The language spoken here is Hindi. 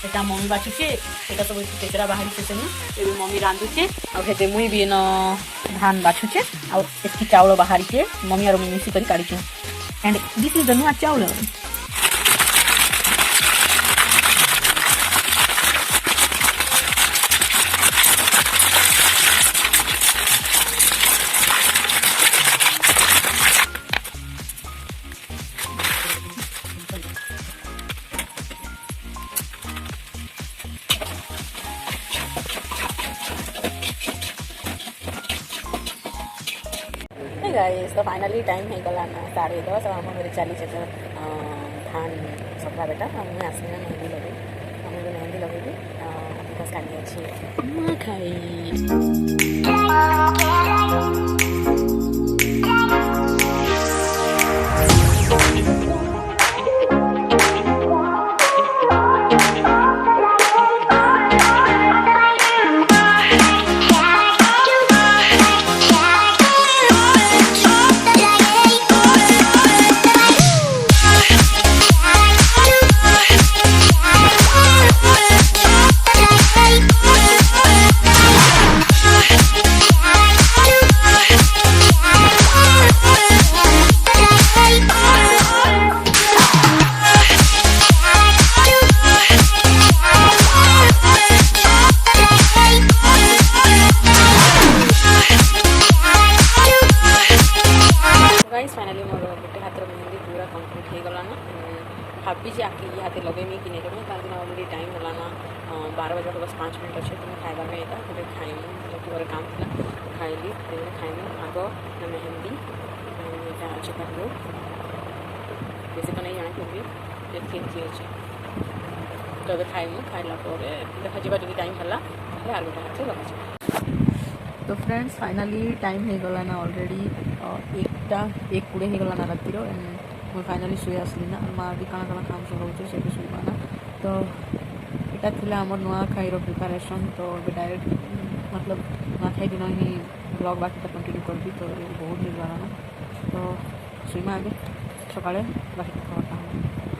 এটা মমি বাছুছে এটা सब केचरा बाहर से मम्मी रांधुचे आते मुई भी न धान बाछुचे आकी चाउल बाहर के मम्मी और मिसी कर काढ़ीचे एंड दिस इज द नुआ चाउल गाइस तो फाइनली टाइम हो गला ना 10:30 और मेरे चली धान सफा बेटा मुझे आसने मेहंदी लगे मुझे मेहंदी लगे बिकज काली अच्छी खाई फाइनाली मोर गोटे हाथ मेहंदी पूरा कम्प्लीट हो गला ना भावी आके ये हाथ लगेमी कि नहीं लगेमी तार दिन अलरेडी टाइम होला ना 12 बजे बस 5 मिनट अच्छे तो खाଇବା में यहाँ गोटे खाइमी जो काम था खाइली खाइमी आग मेहंदी यहाँ अच्छे कर बेसी तो नहीं जाना फिर भी अच्छे तो खाइमी खाइला देखा जा टाइम है आर गोटे हाथ लगे तो फ्रेंड्स फाइनाली टाइम हो गला ना ऑलरेडी एक कोड़े हो गला ना रातिर मुझे फाइनाली शुए आसली ना माँ भी काना काना काम सब होचे से शुवा ना तो यहाँ थी आम नुआखाई प्रिपारेसन तो डायरेक्ट मतलब नुआखाई दिन ही ब्लॉग बाकी कंटिन्यू करबी तो बहुत हो गला ना तो शुमा आगे सकाले बाकी खबर